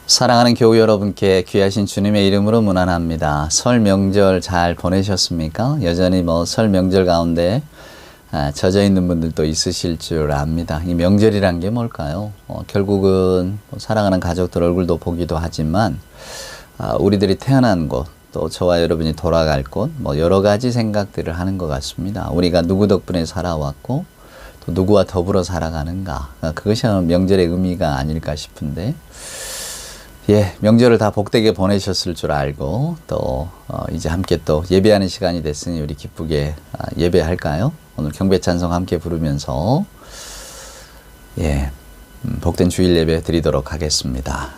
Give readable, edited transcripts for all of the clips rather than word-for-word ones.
사랑하는 교우 여러분께 귀하신 주님의 이름으로 문안합니다. 설 명절 잘 보내셨습니까? 여전히 설 명절 가운데 젖어 있는 분들도 있으실 줄 압니다. 이 명절이란 게 뭘까요? 결국은 사랑하는 가족들 얼굴도 보기도 하지만 우리들이 태어난 곳, 또 저와 여러분이 돌아갈 곳, 여러 가지 생각들을 하는 것 같습니다. 우리가 누구 덕분에 살아왔고 또 누구와 더불어 살아가는가, 그것이 명절의 의미가 아닐까 싶은데, 명절을 다 복되게 보내셨을 줄 알고 또 이제 함께 또 예배하는 시간이 됐으니 우리 기쁘게 예배할까요? 오늘 경배 찬송 함께 부르면서 복된 주일 예배 드리도록 하겠습니다.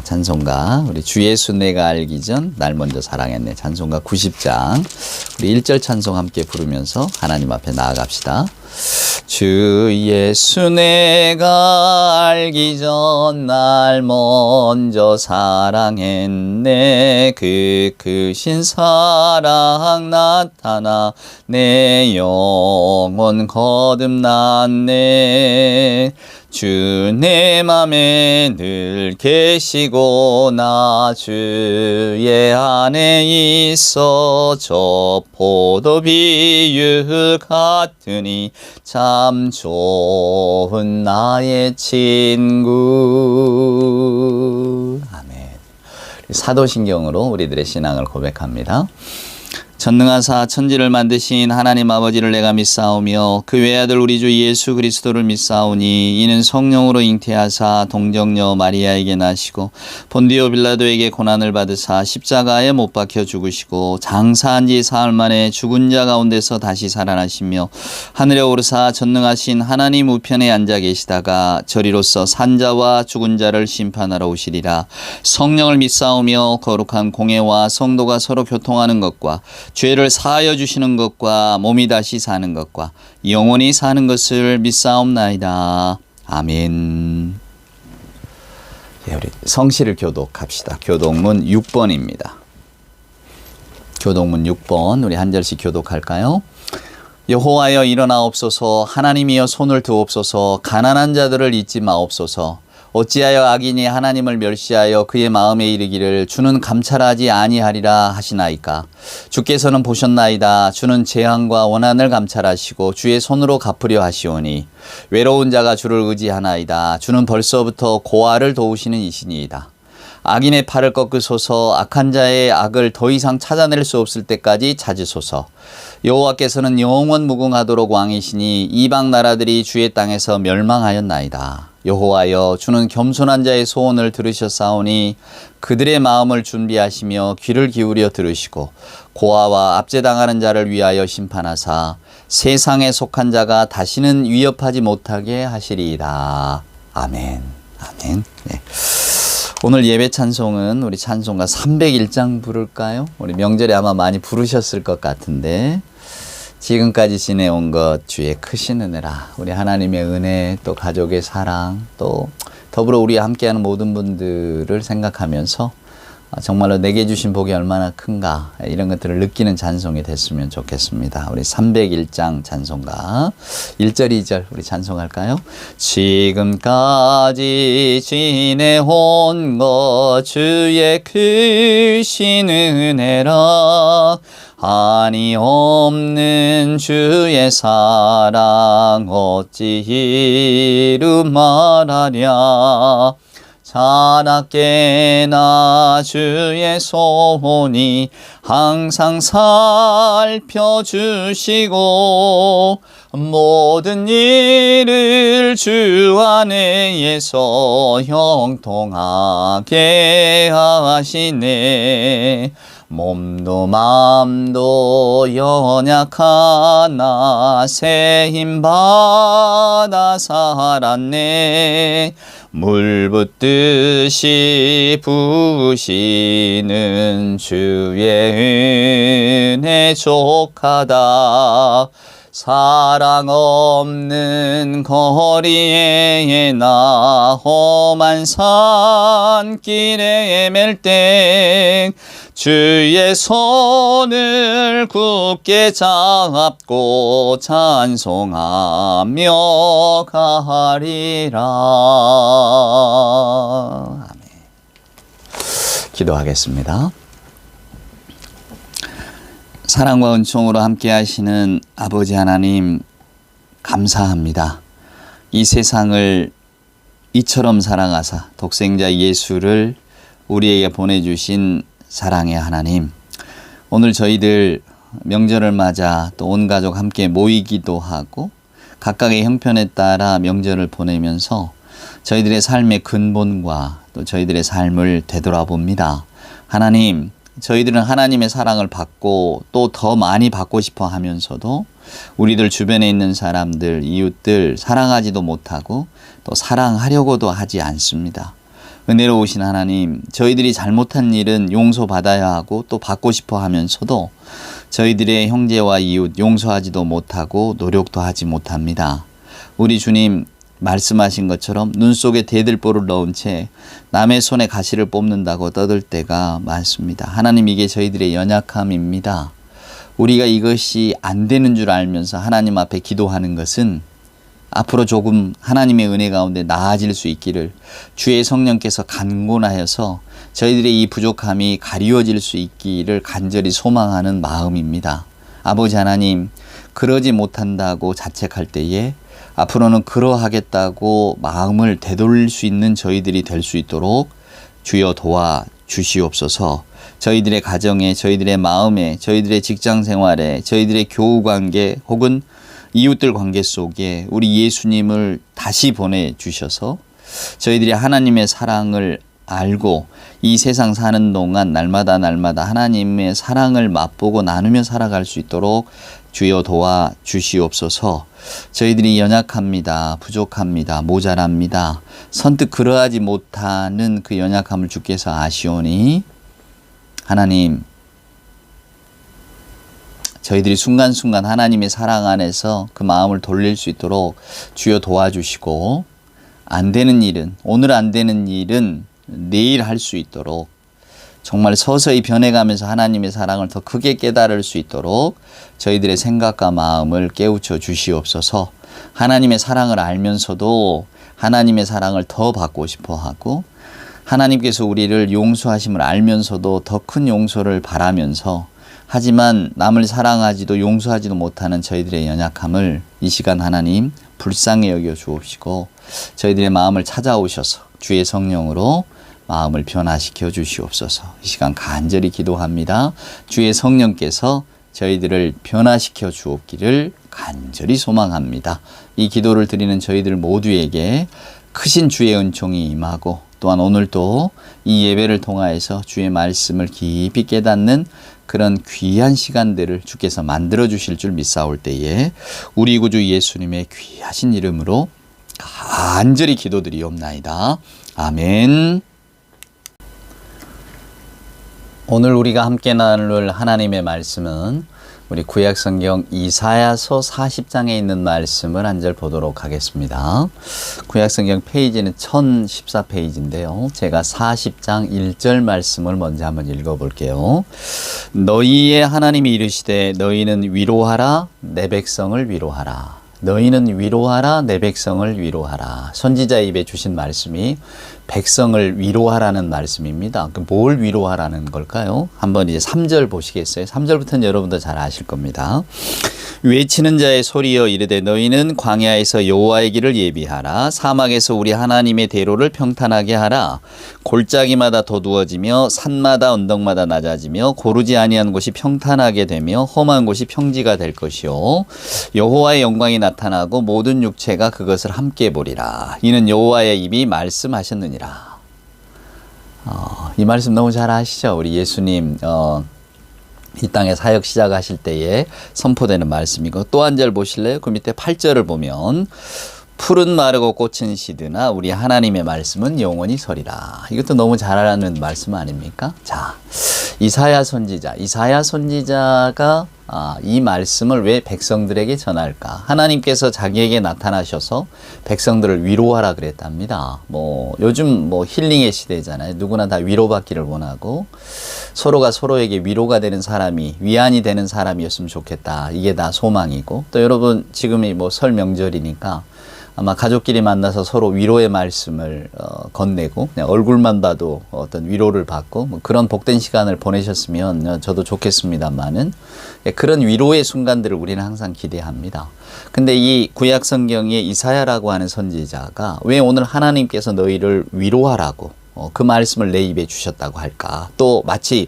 찬송가 우리 주 예수 내가 알기 전 날 먼저 사랑했네, 찬송가 90장 우리 1절 찬송 함께 부르면서 하나님 앞에 나아갑시다. 주 예수 내가 알기 전 날 먼저 사랑했네, 그 크신 사랑 나타나 내 영혼 거듭났네. 주 내 맘에 늘 계시고 나 주의 안에 있어 저 포도비유 같으니 참 좋은 나의 친구. 아멘. 사도신경으로 우리들의 신앙을 고백합니다. 전능하사 천지를 만드신 하나님 아버지를 내가 믿사오며 그 외아들 우리 주 예수 그리스도를 믿사오니 이는 성령으로 잉태하사 동정녀 마리아에게 나시고 본디오 빌라도에게 고난을 받으사 십자가에 못 박혀 죽으시고 장사한 지 사흘 만에 죽은 자 가운데서 다시 살아나시며 하늘에 오르사 전능하신 하나님 우편에 앉아 계시다가 저리로서 산자와 죽은 자를 심판하러 오시리라. 성령을 믿사오며 거룩한 공회와 성도가 서로 교통하는 것과 죄를 사하여 주시는 것과 몸이 다시 사는 것과 영원히 사는 것을 믿사옵나이다. 아멘. 우리 성시를 교독합시다. 교독문 6번입니다. 교독문 6번 우리 한 절씩 교독할까요? 여호와여 일어나옵소서, 하나님이여 손을 드옵소서, 가난한 자들을 잊지 마옵소서. 어찌하여 악인이 하나님을 멸시하여 그의 마음에 이르기를 주는 감찰하지 아니하리라 하시나이까. 주께서는 보셨나이다. 주는 재앙과 원한을 감찰하시고 주의 손으로 갚으려 하시오니 외로운 자가 주를 의지하나이다. 주는 벌써부터 고아를 도우시는 이시니이다. 악인의 팔을 꺾으소서, 악한 자의 악을 더 이상 찾아낼 수 없을 때까지 찾으소서. 여호와께서는 영원 무궁하도록 왕이시니 이방 나라들이 주의 땅에서 멸망하였나이다. 여호와여 주는 겸손한 자의 소원을 들으셨사오니 그들의 마음을 준비하시며 귀를 기울여 들으시고 고아와 압제당하는 자를 위하여 심판하사 세상에 속한 자가 다시는 위협하지 못하게 하시리이다. 아멘. 아멘. 오늘 예배 찬송은 우리 찬송가 301장 부를까요? 우리 명절에 아마 많이 부르셨을 것 같은데, 지금까지 지내온 것 주의 크신 은혜라. 우리 하나님의 은혜, 또 가족의 사랑, 또 더불어 우리와 함께하는 모든 분들을 생각하면서 정말로 내게 주신 복이 얼마나 큰가, 이런 것들을 느끼는 찬송이 됐으면 좋겠습니다. 우리 301장 찬송가 1절 2절 우리 찬송할까요? 지금까지 지내온 것 주의 크신 은혜라. 한이 없는 주의 사랑 어찌 이루 말하랴. 자나깨나 주의 손이 항상 살펴주시고 모든 일을 주 안에서 형통하게 하시네. 몸도 마음도 연약하나 새 힘 받아 살았네. 물 붓듯이 부으시는 주의 은혜 족하다. 사랑 없는 거리에 나 험한 산길에 맬 때 주의 손을 굳게 잡고 찬송하며 가리라. 아멘. 기도하겠습니다. 사랑과 은총으로 함께 하시는 아버지 하나님, 감사합니다. 이 세상을 이처럼 사랑하사 독생자 예수를 우리에게 보내주신 사랑의 하나님, 오늘 저희들 명절을 맞아 또 온 가족 함께 모이기도 하고 각각의 형편에 따라 명절을 보내면서 저희들의 삶의 근본과 또 저희들의 삶을 되돌아봅니다. 하나님, 저희들은 하나님의 사랑을 받고 또 더 많이 받고 싶어 하면서도 우리들 주변에 있는 사람들, 이웃들 사랑하지도 못하고 또 사랑하려고도 하지 않습니다. 은혜로우신 하나님, 저희들이 잘못한 일은 용서받아야 하고 또 받고 싶어 하면서도 저희들의 형제와 이웃 용서하지도 못하고 노력도 하지 못합니다. 우리 주님 말씀하신 것처럼 눈 속에 대들보를 넣은 채 남의 손에 가시를 뽑는다고 떠들 때가 많습니다. 하나님, 이게 저희들의 연약함입니다. 우리가 이것이 안 되는 줄 알면서 하나님 앞에 기도하는 것은 앞으로 조금 하나님의 은혜 가운데 나아질 수 있기를 주의 성령께서 간곤하여서 저희들의 이 부족함이 가리워질 수 있기를 간절히 소망하는 마음입니다. 아버지 하나님, 그러지 못한다고 자책할 때에 앞으로는 그러하겠다고 마음을 되돌릴 수 있는 저희들이 될 수 있도록 주여 도와 주시옵소서. 저희들의 가정에, 저희들의 마음에, 저희들의 직장 생활에, 저희들의 교우 관계 혹은 이웃들 관계 속에 우리 예수님을 다시 보내주셔서 저희들이 하나님의 사랑을 알고 이 세상 사는 동안 날마다 하나님의 사랑을 맛보고 나누며 살아갈 수 있도록 주여 도와 주시옵소서. 저희들이 연약합니다. 부족합니다. 모자랍니다. 선뜻 그러하지 못하는 그 연약함을 주께서 아시오니 하나님, 저희들이 순간순간 하나님의 사랑 안에서 그 마음을 돌릴 수 있도록 주여 도와주시고, 안 되는 일은, 오늘 안 되는 일은 내일 할 수 있도록 정말 서서히 변해가면서 하나님의 사랑을 더 크게 깨달을 수 있도록 저희들의 생각과 마음을 깨우쳐 주시옵소서. 하나님의 사랑을 알면서도 하나님의 사랑을 더 받고 싶어 하고, 하나님께서 우리를 용서하심을 알면서도 더 큰 용서를 바라면서 하지만 남을 사랑하지도 용서하지도 못하는 저희들의 연약함을 이 시간 하나님 불쌍히 여겨 주옵시고 저희들의 마음을 찾아오셔서 주의 성령으로 마음을 변화시켜 주시옵소서. 이 시간 간절히 기도합니다. 주의 성령께서 저희들을 변화시켜 주옵기를 간절히 소망합니다. 이 기도를 드리는 저희들 모두에게 크신 주의 은총이 임하고, 또한 오늘도 이 예배를 통하여서 주의 말씀을 깊이 깨닫는 그런 귀한 시간들을 주께서 만들어 주실 줄 믿사올 때에 우리 구주 예수님의 귀하신 이름으로 간절히 기도드리옵나이다. 아멘. 오늘 우리가 함께 나눌 하나님의 말씀은 우리 구약성경 이사야서 40장에 있는 말씀을 한 절 보도록 하겠습니다. 구약성경 페이지는 1014페이지인데요. 제가 40장 1절 말씀을 먼저 한번 읽어볼게요. 너희의 하나님이 이르시되 너희는 위로하라 내 백성을 위로하라. 너희는 위로하라 내 백성을 위로하라. 선지자 입에 주신 말씀이 백성을 위로하라는 말씀입니다. 뭘 위로하라는 걸까요? 한번 이제 3절 보시겠어요? 3절부터는 여러분도 잘 아실 겁니다. 외치는 자의 소리여 이르되 너희는 광야에서 여호와의 길을 예비하라. 사막에서 우리 하나님의 대로를 평탄하게 하라. 골짜기마다 도두어지며 산마다 언덕마다 낮아지며 고르지 아니한 곳이 평탄하게 되며 험한 곳이 평지가 될 것이요 여호와의 영광이 나타나고 모든 육체가 그것을 함께 보리라. 이는 여호와의 입이 말씀하셨느니라. 이 말씀 너무 잘 아시죠? 우리 예수님 이 땅에 사역 시작하실 때에 선포되는 말씀이고, 또 한 절 보실래요? 그 밑에 8절을 보면 푸른 마르고 꽃은 시드나 우리 하나님의 말씀은 영원히 서리라. 이것도 너무 잘 아는 말씀 아닙니까? 자, 이사야 선지자가 이 말씀을 왜 백성들에게 전할까? 하나님께서 자기에게 나타나셔서 백성들을 위로하라 그랬답니다. 요즘 힐링의 시대잖아요. 누구나 다 위로받기를 원하고 서로가 서로에게 위로가 되는 사람이, 위안이 되는 사람이었으면 좋겠다. 이게 다 소망이고, 또 여러분 지금이 설 명절이니까 아마 가족끼리 만나서 서로 위로의 말씀을 건네고 그냥 얼굴만 봐도 어떤 위로를 받고 그런 복된 시간을 보내셨으면 저도 좋겠습니다만은, 그런 위로의 순간들을 우리는 항상 기대합니다. 근데 이 구약 성경의 이사야라고 하는 선지자가 왜 오늘 하나님께서 너희를 위로하라고 그 말씀을 내 입에 주셨다고 할까? 또 마치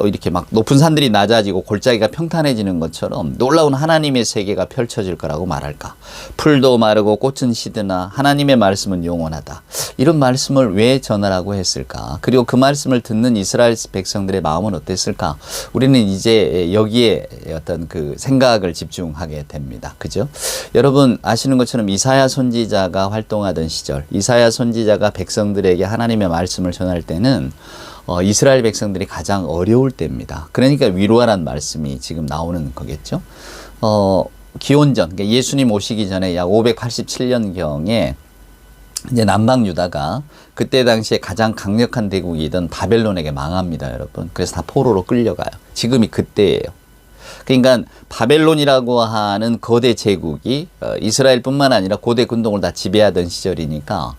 이렇게 막 높은 산들이 낮아지고 골짜기가 평탄해지는 것처럼 놀라운 하나님의 세계가 펼쳐질 거라고 말할까? 풀도 마르고 꽃은 시드나 하나님의 말씀은 영원하다. 이런 말씀을 왜 전하라고 했을까? 그리고 그 말씀을 듣는 이스라엘 백성들의 마음은 어땠을까? 우리는 이제 여기에 어떤 그 생각을 집중하게 됩니다. 그죠? 여러분 아시는 것처럼 이사야 선지자가 활동하던 시절, 이사야 선지자가 백성들에게 하나님의 말씀을 전할 때는 이스라엘 백성들이 가장 어려울 때입니다. 그러니까 위로하라는 말씀이 지금 나오는 거겠죠. 기원전, 그러니까 예수님 오시기 전에 약 587년경에 이제 남방 유다가 그때 당시에 가장 강력한 대국이던 바벨론에게 망합니다, 여러분. 그래서 다 포로로 끌려가요. 지금이 그때예요. 그러니까 바벨론이라고 하는 거대 제국이 이스라엘뿐만 아니라 고대 근동을 다 지배하던 시절이니까,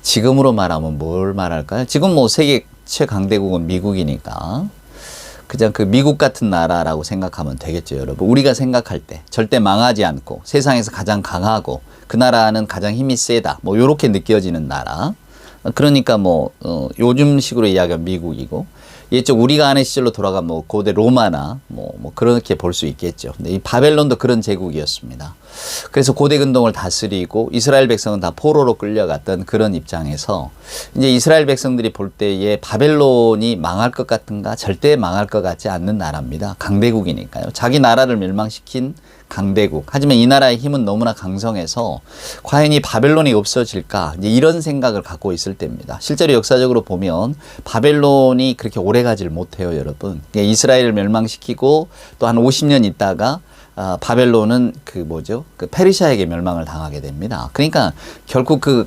지금으로 말하면 뭘 말할까요? 지금 세계 최강대국은 미국이니까 그냥 그 미국 같은 나라라고 생각하면 되겠죠, 여러분. 우리가 생각할 때 절대 망하지 않고 세상에서 가장 강하고 그 나라는 가장 힘이 세다, 요렇게 느껴지는 나라. 그러니까 요즘식으로 이야기하면 미국이고, 예적 우리가 아는 시절로 돌아가면 고대 로마나 그렇게 볼 수 있겠죠. 근데 이 바벨론도 그런 제국이었습니다. 그래서 고대 근동을 다스리고 이스라엘 백성은 다 포로로 끌려갔던 그런 입장에서 이제 이스라엘 백성들이 볼 때에 바벨론이 망할 것 같은가? 절대 망할 것 같지 않는 나라입니다. 강대국이니까요. 자기 나라를 멸망시킨 강대국. 하지만 이 나라의 힘은 너무나 강성해서 과연 이 바벨론이 없어질까? 이제 이런 생각을 갖고 있을 때입니다. 실제로 역사적으로 보면 바벨론이 그렇게 오래 가지를 못해요, 여러분. 이스라엘을 멸망시키고 또 한 50년 있다가 바벨론은 그 페르시아에게 멸망을 당하게 됩니다. 그러니까 결국 그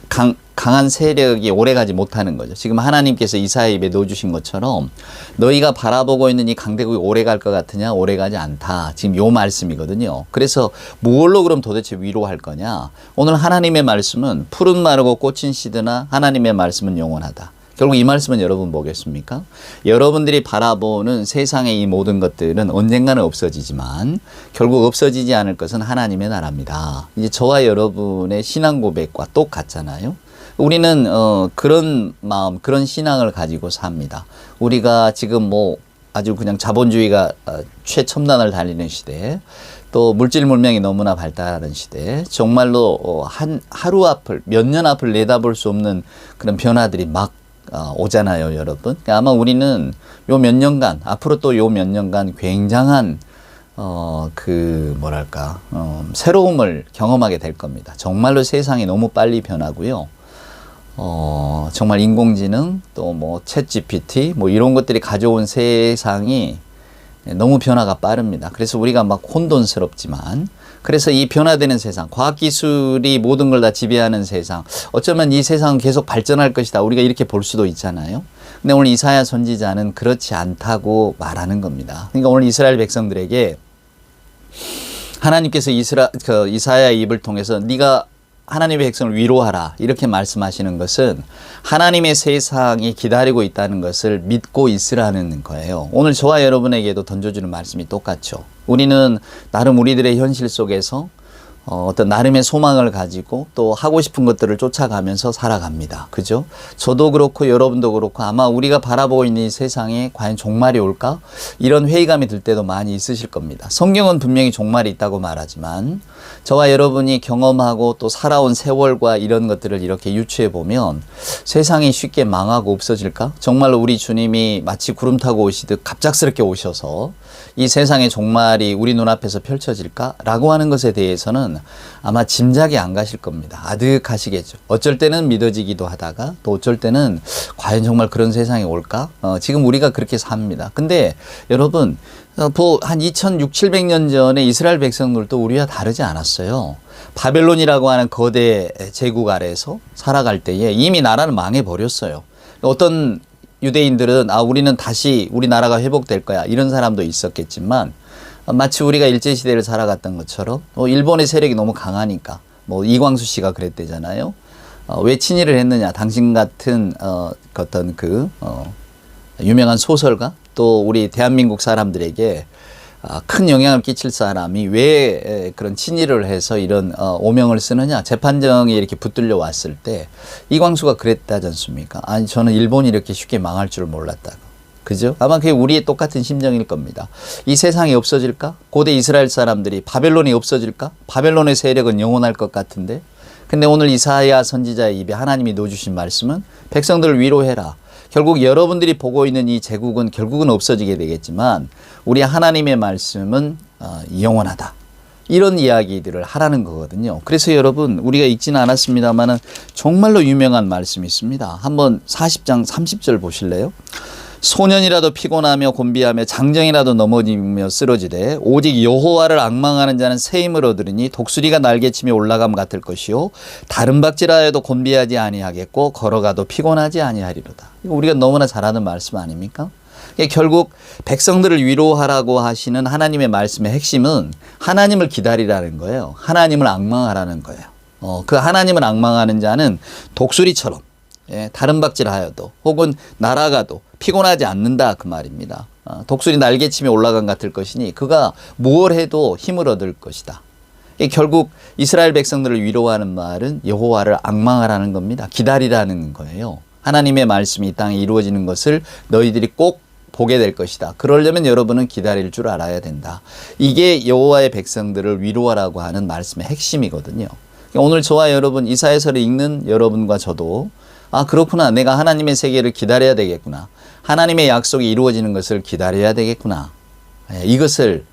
강한 세력이 오래가지 못하는 거죠. 지금 하나님께서 이사야 입에 넣어주신 것처럼 너희가 바라보고 있는 이 강대국이 오래갈 것 같으냐? 오래가지 않다. 지금 요 말씀이거든요. 그래서 무엇로 그럼 도대체 위로할 거냐? 오늘 하나님의 말씀은 푸른 마르고 꽃은 시드나 하나님의 말씀은 영원하다. 결국 이 말씀은 여러분 뭐겠습니까? 여러분들이 바라보는 세상의 이 모든 것들은 언젠가는 없어지지만 결국 없어지지 않을 것은 하나님의 나라입니다. 이제 저와 여러분의 신앙 고백과 똑같잖아요. 우리는 그런 마음, 그런 신앙을 가지고 삽니다. 우리가 지금 아주 그냥 자본주의가 최첨단을 달리는 시대, 또 물질 문명이 너무나 발달하는 시대, 정말로 하루 앞을, 몇 년 앞을 내다볼 수 없는 그런 변화들이 막 오잖아요, 여러분. 아마 우리는 요 몇 년간, 앞으로 또 요 몇 년간 굉장한 새로움을 경험하게 될 겁니다. 정말로 세상이 너무 빨리 변하고요. 정말 인공지능, 또 챗 GPT, 이런 것들이 가져온 세상이 너무 변화가 빠릅니다. 그래서 우리가 막 혼돈스럽지만, 그래서 이 변화되는 세상, 과학기술이 모든 걸 다 지배하는 세상, 어쩌면 이 세상은 계속 발전할 것이다. 우리가 이렇게 볼 수도 있잖아요. 근데 오늘 이사야 선지자는 그렇지 않다고 말하는 겁니다. 그러니까 오늘 이스라엘 백성들에게 하나님께서 이사야의 입을 통해서 네가 하나님의 백성을 위로하라 이렇게 말씀하시는 것은 하나님의 세상이 기다리고 있다는 것을 믿고 있으라는 거예요. 오늘 저와 여러분에게도 던져주는 말씀이 똑같죠. 우리는 나름 우리들의 현실 속에서 어떤 나름의 소망을 가지고 또 하고 싶은 것들을 쫓아가면서 살아갑니다. 그죠? 저도 그렇고 여러분도 그렇고 아마 우리가 바라보고 있는 이 세상에 과연 종말이 올까? 이런 회의감이 들 때도 많이 있으실 겁니다. 성경은 분명히 종말이 있다고 말하지만 저와 여러분이 경험하고 또 살아온 세월과 이런 것들을 이렇게 유추해 보면 세상이 쉽게 망하고 없어질까? 정말로 우리 주님이 마치 구름 타고 오시듯 갑작스럽게 오셔서 이 세상의 종말이 우리 눈앞에서 펼쳐질까? 라고 하는 것에 대해서는 보시면 아마 짐작이 안 가실 겁니다. 아득하시겠죠. 어쩔 때는 믿어지기도 하다가 또 어쩔 때는 과연 정말 그런 세상이 올까? 지금 우리가 그렇게 삽니다. 근데 여러분, 한 2600, 700년 전에 이스라엘 백성들도 우리와 다르지 않았어요. 바벨론이라고 하는 거대 제국 아래에서 살아갈 때에 이미 나라는 망해버렸어요. 어떤 유대인들은 우리는 다시 우리 나라가 회복될 거야 이런 사람도 있었겠지만 마치 우리가 일제시대를 살아갔던 것처럼 일본의 세력이 너무 강하니까 이광수 씨가 그랬대잖아요. 왜 친일을 했느냐. 당신 같은 어떤 유명한 소설가 또 우리 대한민국 사람들에게 큰 영향을 끼칠 사람이 왜 그런 친일을 해서 이런 오명을 쓰느냐. 재판정이 이렇게 붙들려 왔을 때 이광수가 그랬다지 않습니까? 아니 저는 일본이 이렇게 쉽게 망할 줄 몰랐다고. 그죠? 아마 그게 우리의 똑같은 심정일 겁니다. 이 세상이 없어질까? 고대 이스라엘 사람들이 바벨론이 없어질까? 바벨론의 세력은 영원할 것 같은데. 근데 오늘 이사야 선지자의 입에 하나님이 넣어주신 말씀은 백성들을 위로해라. 결국 여러분들이 보고 있는 이 제국은 결국은 없어지게 되겠지만 우리 하나님의 말씀은 영원하다. 이런 이야기들을 하라는 거거든요. 그래서 여러분 우리가 읽지는 않았습니다만 정말로 유명한 말씀이 있습니다. 한번 40장 30절 보실래요? 소년이라도 피곤하며 곤비하며 장정이라도 넘어지며 쓰러지되 오직 여호와를 앙망하는 자는 새 힘을 얻으리니 독수리가 날개치며 올라감 같을 것이요 다른 박질하여도 곤비하지 아니하겠고 걸어가도 피곤하지 아니하리로다. 이거 우리가 너무나 잘 아는 말씀 아닙니까? 결국 백성들을 위로하라고 하시는 하나님의 말씀의 핵심은 하나님을 기다리라는 거예요. 하나님을 앙망하라는 거예요. 그 하나님을 앙망하는 자는 독수리처럼 다른 박질하여도 혹은 날아가도 피곤하지 않는다 그 말입니다. 독수리 날개치며 올라간 같을 것이니 그가 무엇 해도 힘을 얻을 것이다. 결국 이스라엘 백성들을 위로하는 말은 여호와를 앙망하라는 겁니다. 기다리라는 거예요. 하나님의 말씀이 이 땅에 이루어지는 것을 너희들이 꼭 보게 될 것이다. 그러려면 여러분은 기다릴 줄 알아야 된다. 이게 여호와의 백성들을 위로하라고 하는 말씀의 핵심이거든요. 오늘 저와 여러분 이사야서를 읽는 여러분과 저도 그렇구나. 내가 하나님의 세계를 기다려야 되겠구나. 하나님의 약속이 이루어지는 것을 기다려야 되겠구나. 이것을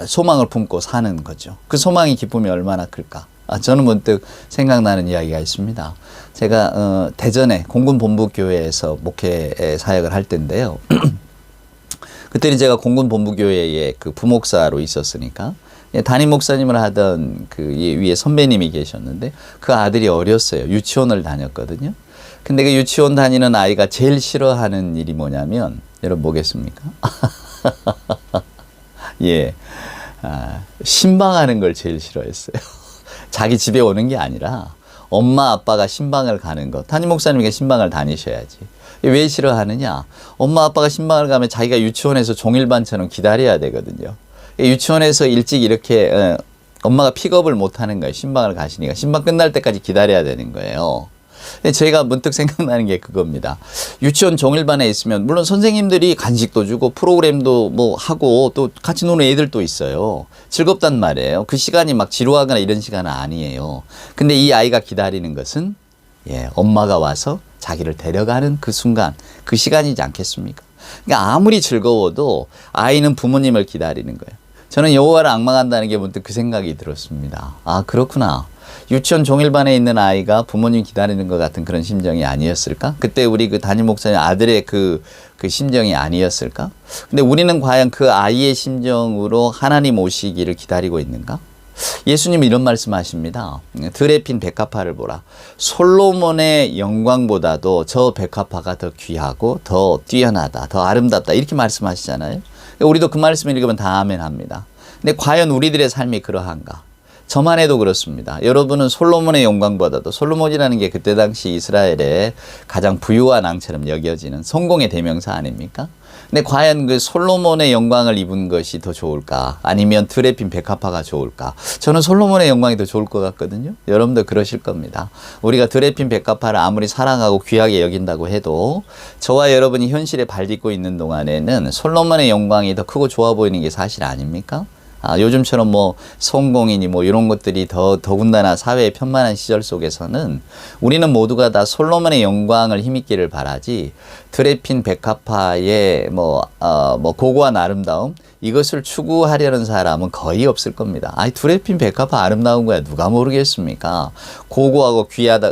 소망을 품고 사는 거죠. 그 소망이 기쁨이 얼마나 클까. 저는 문득 생각나는 이야기가 있습니다. 제가 대전에 공군본부교회에서 목회 사역을 할 때인데요. 그때는 제가 공군본부교회의 그 부목사로 있었으니까 담임 목사님을 하던 그 위에 선배님이 계셨는데 그 아들이 어렸어요. 유치원을 다녔거든요. 근데 그 유치원 다니는 아이가 제일 싫어하는 일이 뭐냐면 여러분 뭐겠습니까? 신방하는 걸 제일 싫어했어요. 자기 집에 오는 게 아니라 엄마 아빠가 신방을 가는 것. 담임 목사님에게 신방을 다니셔야지. 왜 싫어하느냐? 엄마 아빠가 신방을 가면 자기가 유치원에서 종일반처럼 기다려야 되거든요. 유치원에서 일찍 이렇게 엄마가 픽업을 못하는 거예요. 신방을 가시니까. 신방 끝날 때까지 기다려야 되는 거예요. 제가 문득 생각나는 게 그겁니다. 유치원 종일반에 있으면 물론 선생님들이 간식도 주고 프로그램도 하고 또 같이 노는 애들도 있어요. 즐겁단 말이에요. 그 시간이 막 지루하거나 이런 시간은 아니에요. 근데 이 아이가 기다리는 것은 엄마가 와서 자기를 데려가는 그 순간, 그 시간이지 않겠습니까? 그러니까 아무리 즐거워도 아이는 부모님을 기다리는 거예요. 저는 여호와를 앙망한다는 게 문득 그 생각이 들었습니다. 그렇구나. 유치원 종일반에 있는 아이가 부모님 기다리는 것 같은 그런 심정이 아니었을까? 그때 우리 그 담임 목사님 아들의 그 심정이 아니었을까? 근데 우리는 과연 그 아이의 심정으로 하나님 오시기를 기다리고 있는가? 예수님은 이런 말씀하십니다. 들에 핀 백합화를 보라. 솔로몬의 영광보다도 저 백합화가 더 귀하고 더 뛰어나다, 더 아름답다 이렇게 말씀하시잖아요. 우리도 그 말씀을 읽으면 다 아멘 합니다. 근데 과연 우리들의 삶이 그러한가? 저만 해도 그렇습니다. 여러분은 솔로몬의 영광보다도 솔로몬이라는 게 그때 당시 이스라엘의 가장 부유한 왕처럼 여겨지는 성공의 대명사 아닙니까? 근데 과연 그 솔로몬의 영광을 입은 것이 더 좋을까? 아니면 들에 핀 백합화가 좋을까? 저는 솔로몬의 영광이 더 좋을 것 같거든요. 여러분도 그러실 겁니다. 우리가 들에 핀 백합화를 아무리 사랑하고 귀하게 여긴다고 해도 저와 여러분이 현실에 발딛고 있는 동안에는 솔로몬의 영광이 더 크고 좋아 보이는 게 사실 아닙니까? 요즘처럼 성공이니 이런 것들이 더군다나 사회의 편만한 시절 속에서는 우리는 모두가 다 솔로몬의 영광을 힘입기를 바라지 들에 핀 백합화의 고고한 아름다움 이것을 추구하려는 사람은 거의 없을 겁니다. 아이, 두레핀 백합화 아름다운 거야. 누가 모르겠습니까? 고고하고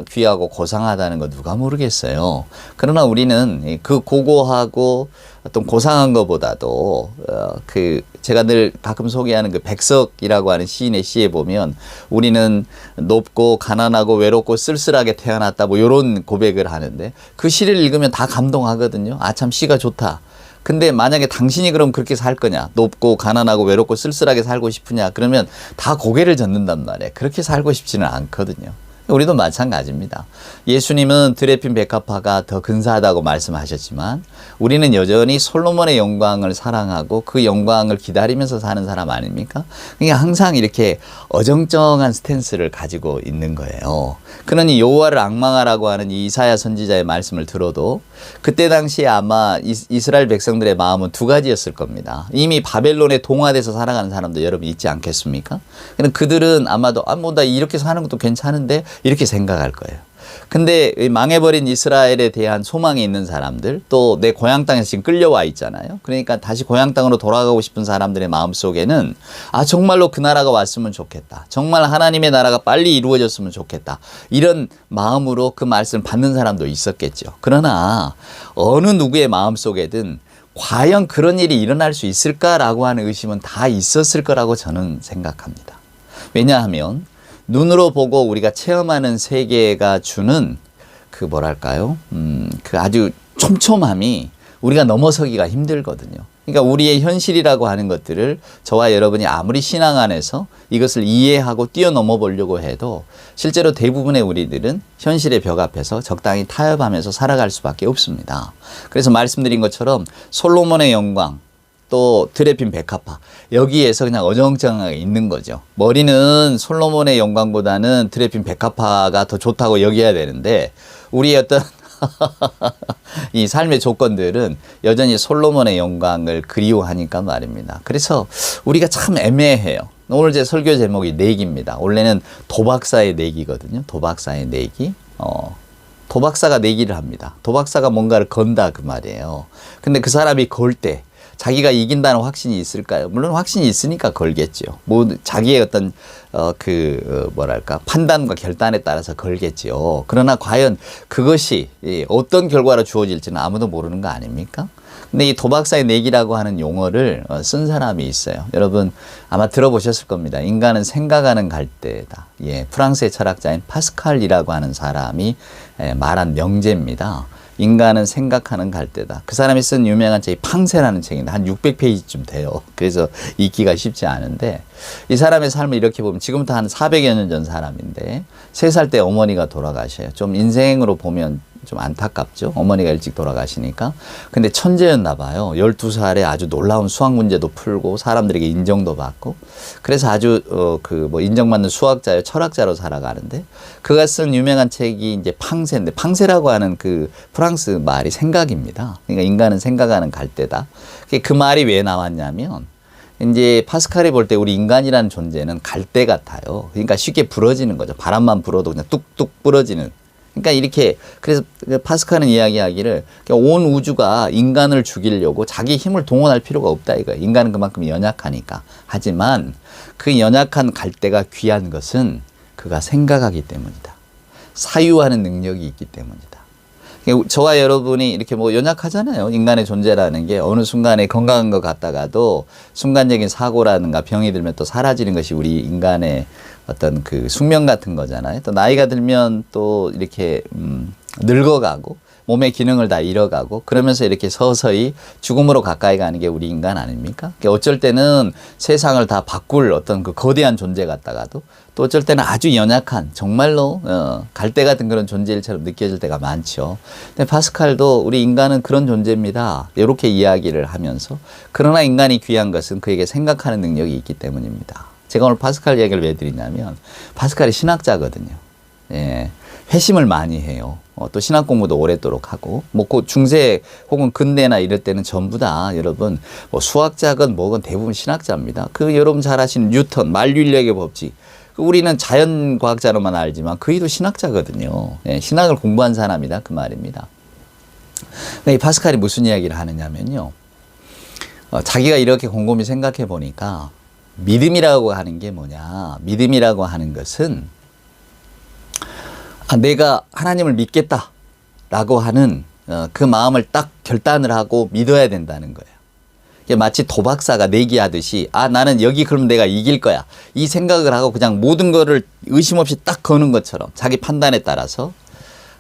귀하고 고상하다는 거 누가 모르겠어요. 그러나 우리는 그 고고하고 어떤 고상한 것보다도 제가 늘 가끔 소개하는 그 백석이라고 하는 시인의 시에 보면 우리는 높고 가난하고 외롭고 쓸쓸하게 태어났다 뭐 이런 고백을 하는데 그 시를 읽으면 다 감동하거든요. 아, 참 시가 좋다. 근데 만약에 당신이 그럼 그렇게 살 거냐? 높고 가난하고 외롭고 쓸쓸하게 살고 싶으냐? 그러면 다 고개를 젓는단 말이에요. 그렇게 살고 싶지는 않거든요. 우리도 마찬가지입니다. 예수님은 드레핀 백합화가 더 근사하다고 말씀하셨지만 우리는 여전히 솔로몬의 영광을 사랑하고 그 영광을 기다리면서 사는 사람 아닙니까? 그러니까 항상 이렇게 어정쩡한 스탠스를 가지고 있는 거예요. 그러니 여호와를 앙망하라고 하는 이 이사야 선지자의 말씀을 들어도 그때 당시에 아마 이스라엘 백성들의 마음은 두 가지였을 겁니다. 이미 바벨론에 동화돼서 살아가는 사람도 여러분 있지 않겠습니까? 그들은 아마도 나 이렇게 사는 것도 괜찮은데 이렇게 생각할 거예요. 근데 망해버린 이스라엘에 대한 소망이 있는 사람들, 또 내 고향 땅에서 지금 끌려와 있잖아요. 그러니까 다시 고향 땅으로 돌아가고 싶은 사람들의 마음속에는 정말로 그 나라가 왔으면 좋겠다. 정말 하나님의 나라가 빨리 이루어졌으면 좋겠다. 이런 마음으로 그 말씀을 받는 사람도 있었겠죠. 그러나 어느 누구의 마음속에든 과연 그런 일이 일어날 수 있을까라고 하는 의심은 다 있었을 거라고 저는 생각합니다. 왜냐하면 눈으로 보고 우리가 체험하는 세계가 주는 그 아주 촘촘함이 우리가 넘어서기가 힘들거든요. 그러니까 우리의 현실이라고 하는 것들을 저와 여러분이 아무리 신앙 안에서 이것을 이해하고 뛰어넘어 보려고 해도 실제로 대부분의 우리들은 현실의 벽 앞에서 적당히 타협하면서 살아갈 수밖에 없습니다. 그래서 말씀드린 것처럼 솔로몬의 영광, 또 드레핀 백합화, 여기에서 그냥 어정쩡하게 있는 거죠. 머리는 솔로몬의 영광보다는 드레핀 백합화가 더 좋다고 여겨야 되는데 우리의 어떤 이 삶의 조건들은 여전히 솔로몬의 영광을 그리워하니까 말입니다. 그래서 우리가 참 애매해요. 오늘 제 설교 제목이 내기입니다. 원래는 도박사의 내기거든요. 도박사의 내기. 도박사가 내기를 합니다. 도박사가 뭔가를 건다 그 말이에요. 근데 그 사람이 걸 때 자기가 이긴다는 확신이 있을까요? 물론 확신이 있으니까 걸겠죠. 자기의 어떤 판단과 결단에 따라서 걸겠죠. 그러나 과연 그것이 어떤 결과로 주어질지는 아무도 모르는 거 아닙니까? 근데 이 도박사의 내기라고 하는 용어를 쓴 사람이 있어요. 여러분 아마 들어보셨을 겁니다. 인간은 생각하는 갈대다. 프랑스의 철학자인 파스칼이라고 하는 사람이 말한 명제입니다. 인간은 생각하는 갈대다. 그 사람이 쓴 유명한 책이 팡세라는 책인데 한 600페이지쯤 돼요. 그래서 읽기가 쉽지 않은데 이 사람의 삶을 이렇게 보면 지금부터 한 400여 년 전 사람인데 3살 때 어머니가 돌아가셔요. 좀 인생으로 보면 좀 안타깝죠. 어머니가 일찍 돌아가시니까. 근데 천재였나 봐요. 12살에 아주 놀라운 수학 문제도 풀고 사람들에게 인정도 받고 그래서 아주 인정받는 수학자요, 철학자로 살아가는데 그가 쓴 유명한 책이 이제 팡세인데 팡세라고 하는 그 프랑스 말이 생각입니다. 그러니까 인간은 생각하는 갈대다. 그 말이 왜 나왔냐면 이제 파스칼이 볼 때 우리 인간이라는 존재는 갈대 같아요. 그러니까 쉽게 부러지는 거죠. 바람만 불어도 그냥 뚝뚝 부러지는. 그러니까 이렇게 그래서 파스칼은 이야기하기를 온 우주가 인간을 죽이려고 자기 힘을 동원할 필요가 없다 이거예요. 인간은 그만큼 연약하니까. 하지만 그 연약한 갈대가 귀한 것은 그가 생각하기 때문이다. 사유하는 능력이 있기 때문이다. 저와 여러분이 이렇게 연약하잖아요. 인간의 존재라는 게 어느 순간에 건강한 것 같다가도 순간적인 사고라든가 병이 들면 또 사라지는 것이 우리 인간의 어떤 그 숙명 같은 거잖아요. 또 나이가 들면 또 이렇게 늙어가고 몸의 기능을 다 잃어가고 그러면서 이렇게 서서히 죽음으로 가까이 가는 게 우리 인간 아닙니까? 어쩔 때는 세상을 다 바꿀 어떤 그 거대한 존재 같다가도 또 어쩔 때는 아주 연약한 정말로 갈대 같은 그런 존재일처럼 느껴질 때가 많죠. 근데 파스칼도 우리 인간은 그런 존재입니다. 이렇게 이야기를 하면서 그러나 인간이 귀한 것은 그에게 생각하는 능력이 있기 때문입니다. 제가 오늘 파스칼 얘기를 왜 드리냐면 파스칼이 신학자거든요. 회심을 많이 해요. 또 신학 공부도 오래도록 하고 중세 혹은 근대나 이럴 때는 전부 다 여러분 수학자건 뭐건 대부분 신학자입니다. 여러분 잘 아시는 뉴턴 만류인력의 법칙 우리는 자연과학자로만 알지만 그이도 신학자거든요. 신학을 공부한 사람이다 그 말입니다. 이 파스칼이 무슨 이야기를 하느냐면요. 자기가 이렇게 곰곰이 생각해 보니까 믿음이라고 하는 게 뭐냐. 믿음이라고 하는 것은 내가 하나님을 믿겠다라고 하는 그 마음을 딱 결단을 하고 믿어야 된다는 거예요. 마치 도박사가 내기하듯이 나는 여기 그럼 내가 이길 거야. 이 생각을 하고 그냥 모든 거를 의심 없이 딱 거는 것처럼 자기 판단에 따라서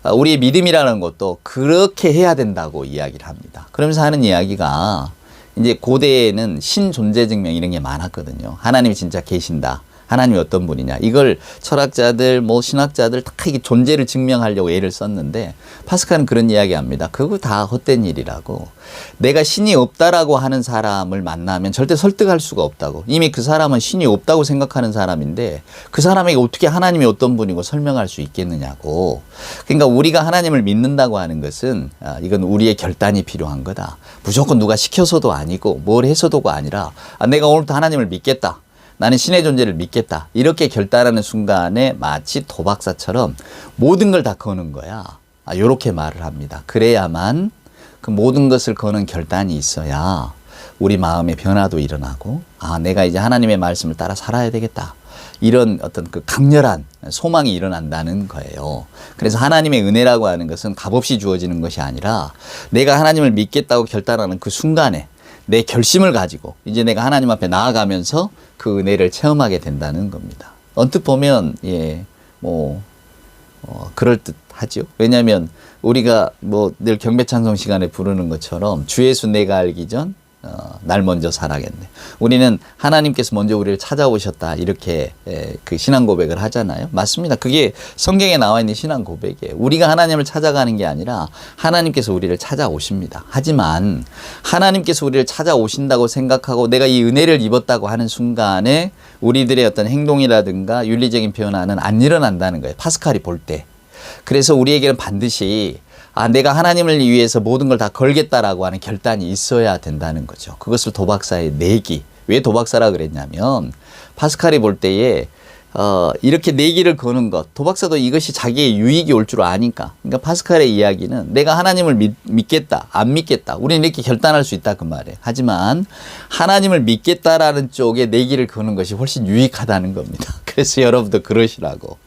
우리의 믿음이라는 것도 그렇게 해야 된다고 이야기를 합니다. 그러면서 하는 이야기가 이제 고대에는 신 존재 증명 이런 게 많았거든요. 하나님이 진짜 계신다. 하나님이 어떤 분이냐. 이걸 철학자들, 신학자들 다 이게 존재를 증명하려고 애를 썼는데 파스칼은 그런 이야기 합니다. 그거 다 헛된 일이라고. 내가 신이 없다라고 하는 사람을 만나면 절대 설득할 수가 없다고. 이미 그 사람은 신이 없다고 생각하는 사람인데 그 사람에게 어떻게 하나님이 어떤 분이고 설명할 수 있겠느냐고. 그러니까 우리가 하나님을 믿는다고 하는 것은 이건 우리의 결단이 필요한 거다. 무조건 누가 시켜서도 아니고 뭘 해서도가 아니라 내가 오늘부터 하나님을 믿겠다. 나는 신의 존재를 믿겠다. 이렇게 결단하는 순간에 마치 도박사처럼 모든 걸 다 거는 거야. 이렇게 말을 합니다. 그래야만 그 모든 것을 거는 결단이 있어야 우리 마음의 변화도 일어나고 내가 이제 하나님의 말씀을 따라 살아야 되겠다. 이런 어떤 그 강렬한 소망이 일어난다는 거예요. 그래서 하나님의 은혜라고 하는 것은 값없이 주어지는 것이 아니라 내가 하나님을 믿겠다고 결단하는 그 순간에 내 결심을 가지고 이제 내가 하나님 앞에 나아가면서 그 은혜를 체험하게 된다는 겁니다. 언뜻 보면 그럴듯하죠. 왜냐하면 우리가 늘 경배 찬송 시간에 부르는 것처럼 주 예수 내가 알기 전 날 먼저 살아겠네. 우리는 하나님께서 먼저 우리를 찾아오셨다 이렇게 그 신앙 고백을 하잖아요. 맞습니다. 그게 성경에 나와 있는 신앙 고백이에요. 우리가 하나님을 찾아가는 게 아니라 하나님께서 우리를 찾아오십니다. 하지만 하나님께서 우리를 찾아오신다고 생각하고 내가 이 은혜를 입었다고 하는 순간에 우리들의 어떤 행동이라든가 윤리적인 변화는 안 일어난다는 거예요. 파스칼이 볼 때. 그래서 우리에게는 반드시 내가 하나님을 위해서 모든 걸 다 걸겠다라고 하는 결단이 있어야 된다는 거죠. 그것을 도박사의 내기. 왜 도박사라 그랬냐면 파스칼이 볼 때에 이렇게 내기를 거는 것, 도박사도 이것이 자기의 유익이 올 줄 아니까. 그러니까 파스칼의 이야기는 내가 하나님을 믿겠다, 안 믿겠다. 우리는 이렇게 결단할 수 있다 그 말이에요. 하지만 하나님을 믿겠다라는 쪽에 내기를 거는 것이 훨씬 유익하다는 겁니다. 그래서 여러분도 그러시라고.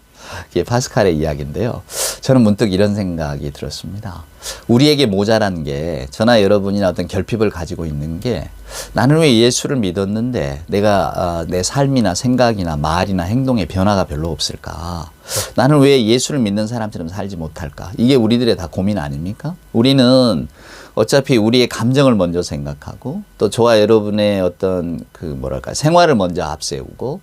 이게 파스칼의 이야기인데요. 저는 문득 이런 생각이 들었습니다. 우리에게 모자란 게 저나 여러분이나 어떤 결핍을 가지고 있는 게 나는 왜 예수를 믿었는데 내가 내 삶이나 생각이나 말이나 행동에 변화가 별로 없을까? 나는 왜 예수를 믿는 사람처럼 살지 못할까? 이게 우리들의 다 고민 아닙니까? 우리는 어차피 우리의 감정을 먼저 생각하고 또 저와 여러분의 어떤 생활을 먼저 앞세우고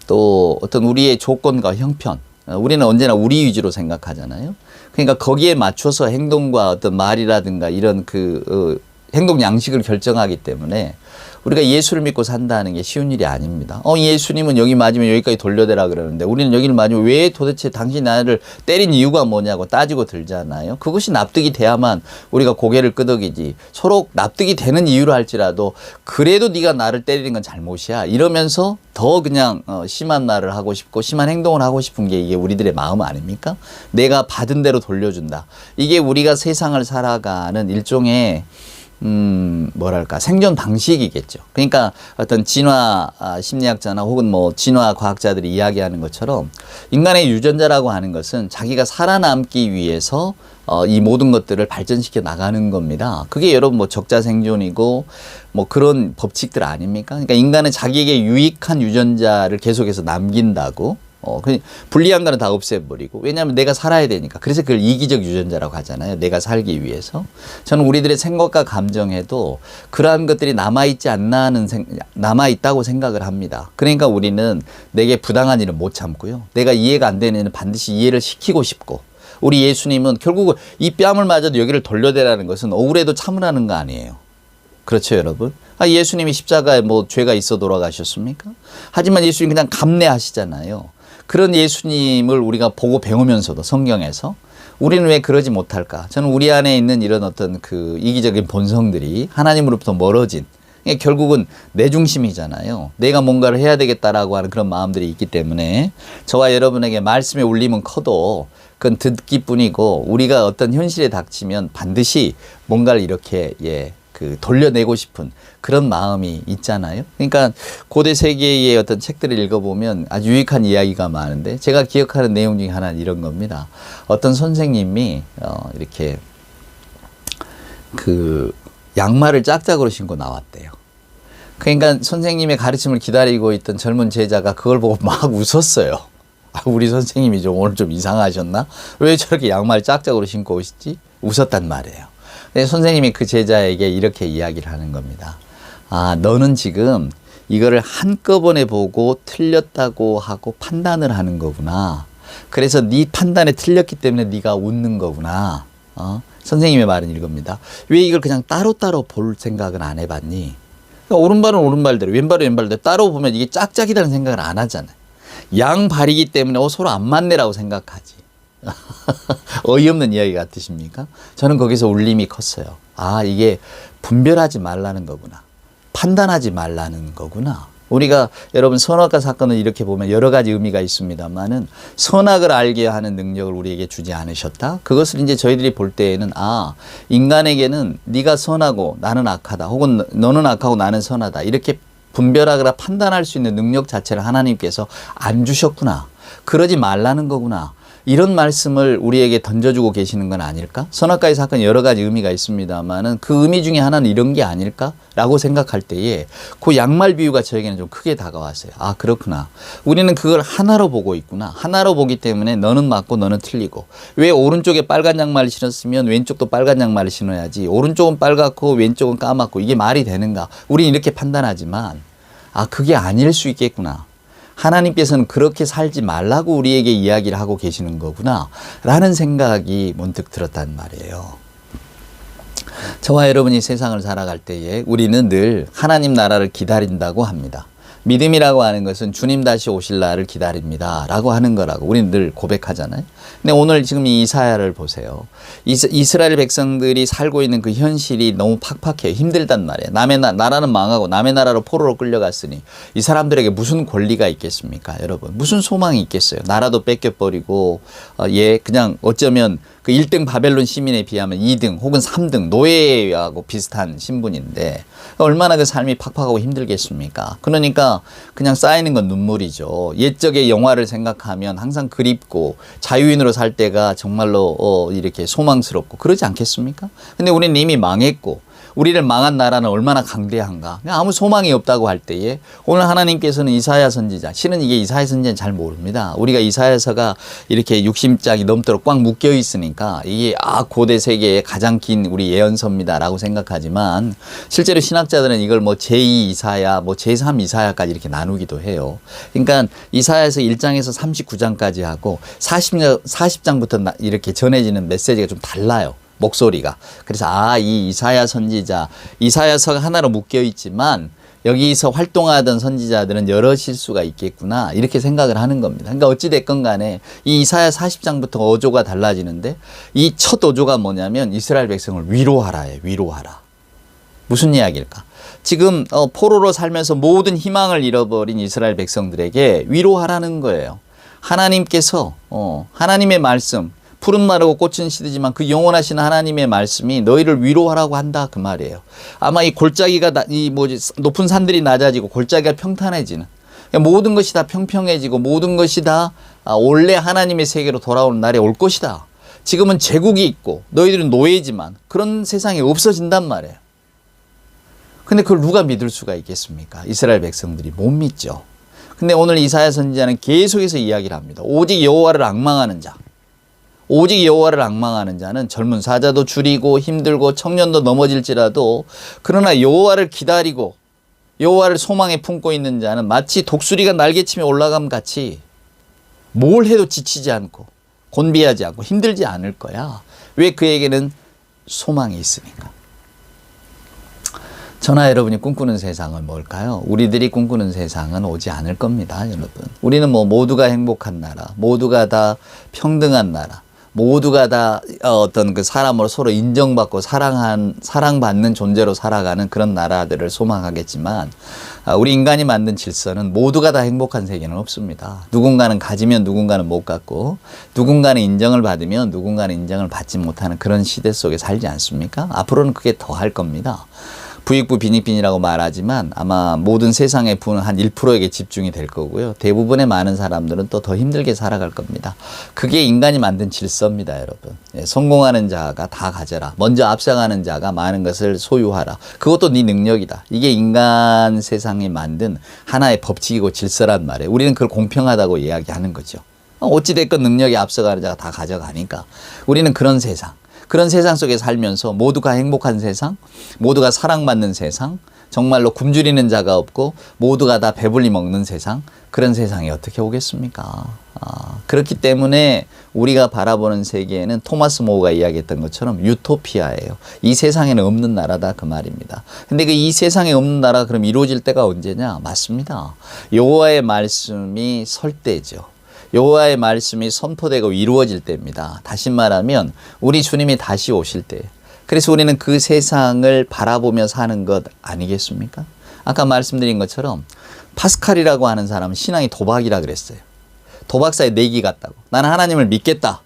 또 어떤 우리의 조건과 형편 우리는 언제나 우리 위주로 생각하잖아요. 그러니까 거기에 맞춰서 행동과 어떤 말이라든가 이런 행동 양식을 결정하기 때문에 우리가 예수를 믿고 산다는 게 쉬운 일이 아닙니다. 예수님은 여기 맞으면 여기까지 돌려대라 그러는데 우리는 여기를 맞으면 왜 도대체 당신이 나를 때린 이유가 뭐냐고 따지고 들잖아요. 그것이 납득이 돼야만 우리가 고개를 끄덕이지 서로 납득이 되는 이유로 할지라도 그래도 네가 나를 때리는 건 잘못이야 이러면서 더 그냥 심한 말을 하고 싶고 심한 행동을 하고 싶은 게 이게 우리들의 마음 아닙니까? 내가 받은 대로 돌려준다. 이게 우리가 세상을 살아가는 일종의 생존 방식이겠죠. 그러니까 어떤 진화 심리학자나 혹은 진화 과학자들이 이야기하는 것처럼 인간의 유전자라고 하는 것은 자기가 살아남기 위해서 이 모든 것들을 발전시켜 나가는 겁니다. 그게 여러분 적자 생존이고 그런 법칙들 아닙니까? 그러니까 인간은 자기에게 유익한 유전자를 계속해서 남긴다고. 불리한 거는 다 없애버리고. 왜냐하면 내가 살아야 되니까. 그래서 그걸 이기적 유전자라고 하잖아요. 내가 살기 위해서. 저는 우리들의 생각과 감정에도 그러한 것들이 남아있다고 생각을 합니다. 그러니까 우리는 내게 부당한 일은 못 참고요. 내가 이해가 안 되는 일은 반드시 이해를 시키고 싶고. 우리 예수님은 결국은 이 뺨을 맞아도 여기를 돌려대라는 것은 억울해도 참으라는 거 아니에요. 그렇죠, 여러분? 예수님이 십자가에 죄가 있어 돌아가셨습니까? 하지만 예수님 그냥 감내하시잖아요. 그런 예수님을 우리가 보고 배우면서도 성경에서 우리는 왜 그러지 못할까? 저는 우리 안에 있는 이런 어떤 이기적인 본성들이 하나님으로부터 멀어진 결국은 내 중심이잖아요. 내가 뭔가를 해야 되겠다라고 하는 그런 마음들이 있기 때문에 저와 여러분에게 말씀의 울림은 커도 그건 듣기뿐이고 우리가 어떤 현실에 닥치면 반드시 뭔가를 이렇게 그 돌려내고 싶은 그런 마음이 있잖아요. 그러니까 고대 세계의 어떤 책들을 읽어보면 아주 유익한 이야기가 많은데 제가 기억하는 내용 중에 하나는 이런 겁니다. 어떤 선생님이 이렇게 그 양말을 짝짝으로 신고 나왔대요. 그러니까 선생님의 가르침을 기다리고 있던 젊은 제자가 그걸 보고 막 웃었어요. 우리 선생님이 오늘 좀 이상하셨나? 왜 저렇게 양말 짝짝으로 신고 오시지? 웃었단 말이에요. 근데 선생님이 그 제자에게 이렇게 이야기를 하는 겁니다. 아, 너는 지금 이거를 한꺼번에 보고 틀렸다고 하고 판단을 하는 거구나. 그래서 네 판단에 틀렸기 때문에 네가 웃는 거구나. 선생님의 말은 이겁니다. 왜 이걸 그냥 따로따로 볼 생각은 안 해봤니? 그러니까 오른발은 오른발대로, 왼발은 왼발대로 따로 보면 이게 짝짝이라는 생각을 안 하잖아요. 양발이기 때문에 서로 안 맞네라고 생각하지. 어이없는 이야기 같으십니까? 저는 거기서 울림이 컸어요. 아, 이게 분별하지 말라는 거구나. 판단하지 말라는 거구나. 우리가 여러분 선악과 사건을 이렇게 보면 여러 가지 의미가 있습니다만은 선악을 알게 하는 능력을 우리에게 주지 않으셨다. 그것을 이제 저희들이 볼 때에는 아, 인간에게는 네가 선하고 나는 악하다. 혹은 너는 악하고 나는 선하다. 이렇게 분별하거나 판단할 수 있는 능력 자체를 하나님께서 안 주셨구나. 그러지 말라는 거구나. 이런 말씀을 우리에게 던져주고 계시는 건 아닐까? 선악과의 사건이 여러 가지 의미가 있습니다만은 그 의미 중에 하나는 이런 게 아닐까라고 생각할 때에 그 양말 비유가 저에게는 좀 크게 다가왔어요. 아, 그렇구나. 우리는 그걸 하나로 보고 있구나. 하나로 보기 때문에 너는 맞고 너는 틀리고. 왜 오른쪽에 빨간 양말을 신었으면 왼쪽도 빨간 양말을 신어야지. 오른쪽은 빨갛고 왼쪽은 까맣고 이게 말이 되는가? 우리는 이렇게 판단하지만 아, 그게 아닐 수 있겠구나. 하나님께서는 그렇게 살지 말라고 우리에게 이야기를 하고 계시는 거구나 라는 생각이 문득 들었단 말이에요. 저와 여러분이 세상을 살아갈 때에 우리는 늘 하나님 나라를 기다린다고 합니다. 믿음이라고 하는 것은 주님 다시 오실 날을 기다립니다 라고 하는 거라고 우리는 늘 고백하잖아요. 근데 오늘 지금 이 이사야를 보세요. 이스라엘 백성들이 살고 있는 그 현실이 너무 팍팍해요. 힘들단 말이에요. 남의 나라는 망하고 남의 나라로 포로로 끌려갔으니 이 사람들에게 무슨 권리가 있겠습니까? 여러분 무슨 소망이 있겠어요? 나라도 뺏겨버리고 그냥 어쩌면 그 1등 바벨론 시민에 비하면 2등 혹은 3등 노예하고 비슷한 신분인데 얼마나 그 삶이 팍팍하고 힘들겠습니까? 그러니까 그냥 쌓이는 건 눈물이죠. 옛적의 영화를 생각하면 항상 그립고 자유인으로 살 때가 정말로 이렇게 소망스럽고 그러지 않겠습니까? 근데 우리는 이미 망했고 우리를 망한 나라는 얼마나 강대한가. 아무 소망이 없다고 할 때에 오늘 하나님께서는 이사야 선지자, 실은 이게 이사야 선지자는 잘 모릅니다. 우리가 이사야서가 이렇게 60장이 넘도록 꽉 묶여 있으니까 이게 고대 세계의 가장 긴 우리 예언서입니다라고 생각하지만 실제로 신학자들은 이걸 뭐 제2 이사야, 뭐 제3 이사야까지 이렇게 나누기도 해요. 그러니까 이사야서 1장에서 39장까지 하고 40장부터 이렇게 전해지는 메시지가 좀 달라요. 목소리가. 그래서 이 이사야 선지자, 이사야서가 하나로 묶여 있지만 여기서 활동하던 선지자들은 여럿일 수가 있겠구나 이렇게 생각을 하는 겁니다. 그러니까 어찌됐건 간에 이 이사야 40장부터 어조가 달라지는데 이 첫 어조가 뭐냐면 이스라엘 백성을 위로하라예요. 위로하라. 무슨 이야기일까? 지금 포로로 살면서 모든 희망을 잃어버린 이스라엘 백성들에게 위로하라는 거예요. 하나님께서 하나님의 말씀, 푸른 마르고 꽃은 시들지만 그 영원하신 하나님의 말씀이 너희를 위로하라고 한다 그 말이에요. 아마 이 골짜기가 높은 산들이 낮아지고 골짜기가 평탄해지는 모든 것이 다 평평해지고 모든 것이 다 원래 하나님의 세계로 돌아오는 날이 올 것이다. 지금은 제국이 있고 너희들은 노예지만 그런 세상이 없어진단 말이에요. 근데 그걸 누가 믿을 수가 있겠습니까? 이스라엘 백성들이 못 믿죠. 근데 오늘 이사야 선지자는 계속해서 이야기를 합니다. 오직 여호와를 앙망하는 자. 오직 여호와를 앙망하는 자는 젊은 사자도 줄이고 힘들고 청년도 넘어질지라도 그러나 여호와를 기다리고 여호와를 소망에 품고 있는 자는 마치 독수리가 날개치며 올라감 같이 뭘 해도 지치지 않고 곤비하지 않고 힘들지 않을 거야. 왜? 그에게는 소망이 있으니까. 저나 여러분이 꿈꾸는 세상은 뭘까요? 우리들이 꿈꾸는 세상은 오지 않을 겁니다, 여러분. 우리는 모두가 행복한 나라, 모두가 다 평등한 나라, 모두가 다 어떤 그 사람으로 서로 인정받고 사랑받는 존재로 살아가는 그런 나라들을 소망하겠지만, 우리 인간이 만든 질서는 모두가 다 행복한 세계는 없습니다. 누군가는 가지면 누군가는 못 갖고, 누군가는 인정을 받으면 누군가는 인정을 받지 못하는 그런 시대 속에 살지 않습니까? 앞으로는 그게 더 할 겁니다. 부익부 빈익빈이라고 말하지만 아마 모든 세상의 부는 한 1%에게 집중이 될 거고요. 대부분의 많은 사람들은 또 더 힘들게 살아갈 겁니다. 그게 인간이 만든 질서입니다, 여러분. 성공하는 자가 다 가져라. 먼저 앞서가는 자가 많은 것을 소유하라. 그것도 네 능력이다. 이게 인간 세상이 만든 하나의 법칙이고 질서란 말이에요. 우리는 그걸 공평하다고 이야기하는 거죠. 어찌됐건 능력이 앞서가는 자가 다 가져가니까. 우리는 그런 세상 속에 살면서 모두가 행복한 세상, 모두가 사랑받는 세상, 정말로 굶주리는 자가 없고 모두가 다 배불리 먹는 세상, 그런 세상이 어떻게 오겠습니까? 그렇기 때문에 우리가 바라보는 세계에는 토마스 모어가 이야기했던 것처럼 유토피아예요. 이 세상에는 없는 나라다, 그 말입니다. 근데 그 이 세상에 없는 나라가 그럼 이루어질 때가 언제냐? 맞습니다. 여호와의 말씀이 설 때죠. 여호와의 말씀이 선포되고 이루어질 때입니다. 다시 말하면 우리 주님이 다시 오실 때. 그래서 우리는 그 세상을 바라보며 사는 것 아니겠습니까? 아까 말씀드린 것처럼 파스칼이라고 하는 사람은 신앙이 도박이라 그랬어요. 도박사의 내기 같다고. 나는 하나님을 믿겠다.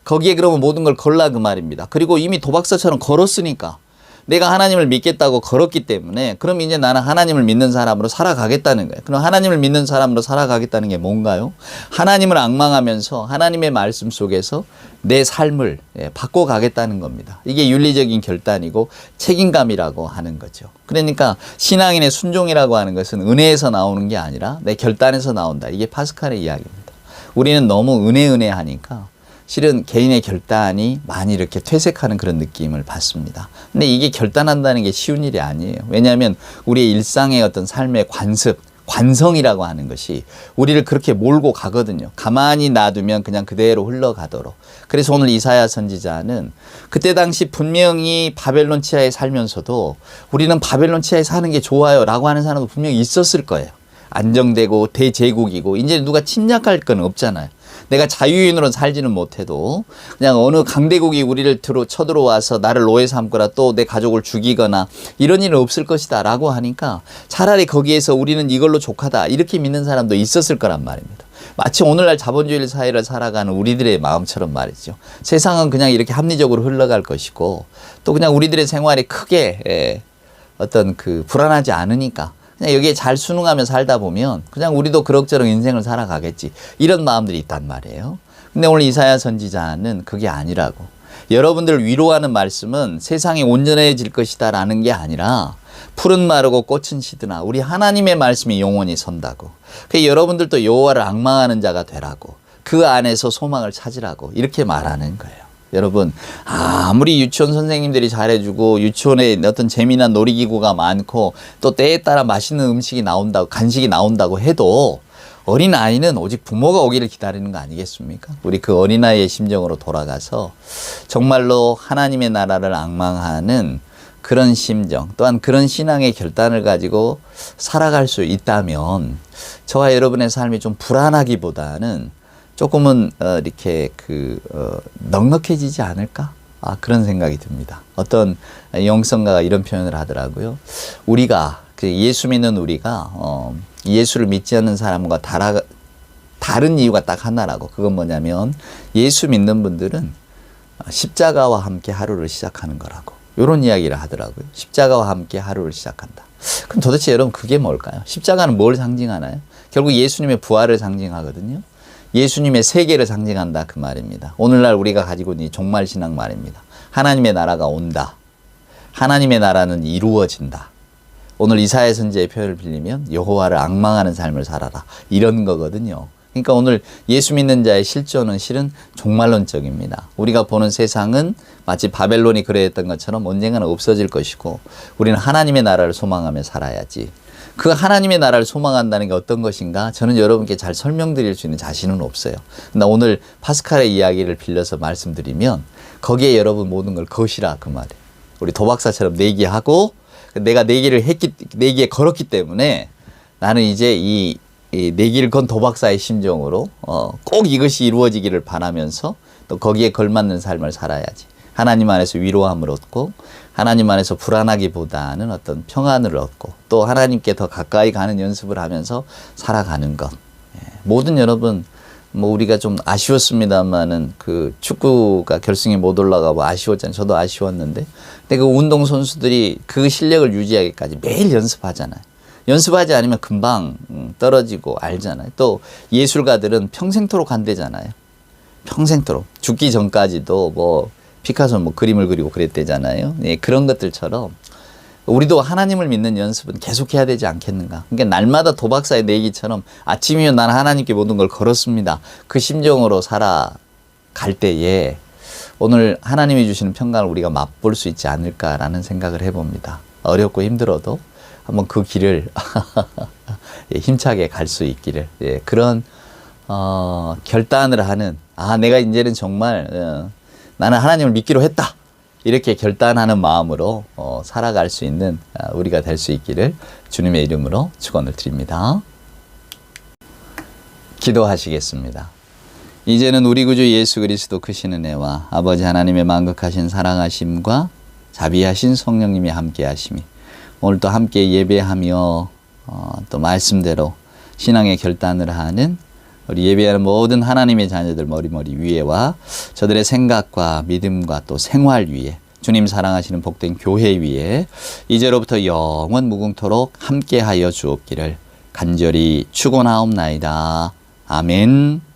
거기에 그러면 모든 걸 걸라, 그 말입니다. 그리고 이미 도박사처럼 걸었으니까, 내가 하나님을 믿겠다고 걸었기 때문에 그럼 이제 나는 하나님을 믿는 사람으로 살아가겠다는 거예요. 그럼 하나님을 믿는 사람으로 살아가겠다는 게 뭔가요? 하나님을 앙망하면서 하나님의 말씀 속에서 내 삶을 바꿔가겠다는 겁니다. 이게 윤리적인 결단이고 책임감이라고 하는 거죠. 그러니까 신앙인의 순종이라고 하는 것은 은혜에서 나오는 게 아니라 내 결단에서 나온다. 이게 파스칼의 이야기입니다. 우리는 너무 은혜 하니까 실은 개인의 결단이 많이 이렇게 퇴색하는 그런 느낌을 받습니다. 근데 이게 결단한다는 게 쉬운 일이 아니에요. 왜냐하면 우리의 일상의 어떤 삶의 관성이라고 하는 것이 우리를 그렇게 몰고 가거든요. 가만히 놔두면 그냥 그대로 흘러가도록. 그래서 오늘 이사야 선지자는 그때 당시 분명히 바벨론 치하에 살면서도 우리는 바벨론 치하에 사는 게 좋아요 라고 하는 사람도 분명히 있었을 거예요. 안정되고 대제국이고 이제 누가 침략할 건 없잖아요. 내가 자유인으로 살지는 못해도 그냥 어느 강대국이 우리를 쳐들어와서 나를 노예 삼거나 또 내 가족을 죽이거나 이런 일은 없을 것이다 라고 하니까 차라리 거기에서 우리는 이걸로 족하다 이렇게 믿는 사람도 있었을 거란 말입니다. 마치 오늘날 자본주의 사회를 살아가는 우리들의 마음처럼 말이죠. 세상은 그냥 이렇게 합리적으로 흘러갈 것이고 또 그냥 우리들의 생활이 크게 어떤 그 불안하지 않으니까 그냥 여기에 잘 순응하며 살다 보면 그냥 우리도 그럭저럭 인생을 살아가겠지. 이런 마음들이 있단 말이에요. 근데 오늘 이사야 선지자는 그게 아니라고. 여러분들을 위로하는 말씀은 세상이 온전해질 것이다 라는 게 아니라 풀은 마르고 꽃은 시드나 우리 하나님의 말씀이 영원히 선다고. 그래서 여러분들도 여호와를 앙망하는 자가 되라고. 그 안에서 소망을 찾으라고 이렇게 말하는 거예요. 여러분 아무리 유치원 선생님들이 잘해주고 유치원에 어떤 재미난 놀이기구가 많고 또 때에 따라 맛있는 음식이 나온다고 간식이 나온다고 해도 어린아이는 오직 부모가 오기를 기다리는 거 아니겠습니까? 우리 그 어린아이의 심정으로 돌아가서 정말로 하나님의 나라를 앙망하는 그런 심정 또한 그런 신앙의 결단을 가지고 살아갈 수 있다면 저와 여러분의 삶이 좀 불안하기보다는 조금은 이렇게 넉넉해지지 않을까? 그런 생각이 듭니다. 어떤 영성가가 이런 표현을 하더라고요. 우리가 예수 믿는 우리가 예수를 믿지 않는 사람과 다른 이유가 딱 하나라고. 그건 뭐냐면 예수 믿는 분들은 십자가와 함께 하루를 시작하는 거라고. 이런 이야기를 하더라고요. 십자가와 함께 하루를 시작한다. 그럼 도대체 여러분 그게 뭘까요? 십자가는 뭘 상징하나요? 결국 예수님의 부활을 상징하거든요. 예수님의 세계를 상징한다 그 말입니다. 오늘날 우리가 가지고 있는 종말신앙 말입니다. 하나님의 나라가 온다. 하나님의 나라는 이루어진다. 오늘 이사야 선지자의 표현을 빌리면 여호와를 앙망하는 삶을 살아라. 이런 거거든요. 그러니까 오늘 예수 믿는 자의 실존은 실은 종말론적입니다. 우리가 보는 세상은 마치 바벨론이 그랬던 것처럼 언젠가는 없어질 것이고 우리는 하나님의 나라를 소망하며 살아야지. 그 하나님의 나라를 소망한다는 게 어떤 것인가 저는 여러분께 잘 설명드릴 수 있는 자신은 없어요. 근데 오늘 파스칼의 이야기를 빌려서 말씀드리면 거기에 여러분 모든 걸 거시라 그 말이에요. 우리 도박사처럼 내기하고 내가 내기에 걸었기 때문에 나는 이제 이 내기를 건 도박사의 심정으로 꼭 이것이 이루어지기를 바라면서 또 거기에 걸맞는 삶을 살아야지. 하나님 안에서 위로함을 얻고 하나님 안에서 불안하기보다는 어떤 평안을 얻고 또 하나님께 더 가까이 가는 연습을 하면서 살아가는 것. 모든 여러분 뭐 우리가 좀 아쉬웠습니다만은 그 축구가 결승에 못 올라가고 아쉬웠잖아요. 저도 아쉬웠는데 근데 그 운동 선수들이 그 실력을 유지하기까지 매일 연습하잖아요. 연습하지 않으면 금방 떨어지고 알잖아요. 또 예술가들은 평생토록 한대잖아요. 평생토록 죽기 전까지도 뭐 피카소 뭐 그림을 그리고 그랬대잖아요. 예, 그런 것들처럼 우리도 하나님을 믿는 연습은 계속해야 되지 않겠는가. 그러니까 날마다 도박사의 내기처럼 아침이면 나는 하나님께 모든 걸 걸었습니다. 그 심정으로 살아갈 때에 오늘 하나님이 주시는 평강을 우리가 맛볼 수 있지 않을까라는 생각을 해봅니다. 어렵고 힘들어도 한번 그 길을 힘차게 갈 수 있기를 그런 결단을 하는 내가 이제는 정말 나는 하나님을 믿기로 했다. 이렇게 결단하는 마음으로 살아갈 수 있는 우리가 될 수 있기를 주님의 이름으로 축원을 드립니다. 기도하시겠습니다. 이제는 우리 구주 예수 그리스도 크신 은혜와 아버지 하나님의 만극하신 사랑하심과 자비하신 성령님이 함께 하심이 오늘도 함께 예배하며 또 말씀대로 신앙의 결단을 하는 우리 예배하는 모든 하나님의 자녀들 머리머리 위에와 저들의 생각과 믿음과 또 생활 위에 주님 사랑하시는 복된 교회 위에 이제로부터 영원 무궁토록 함께하여 주옵기를 간절히 축원하옵나이다. 아멘.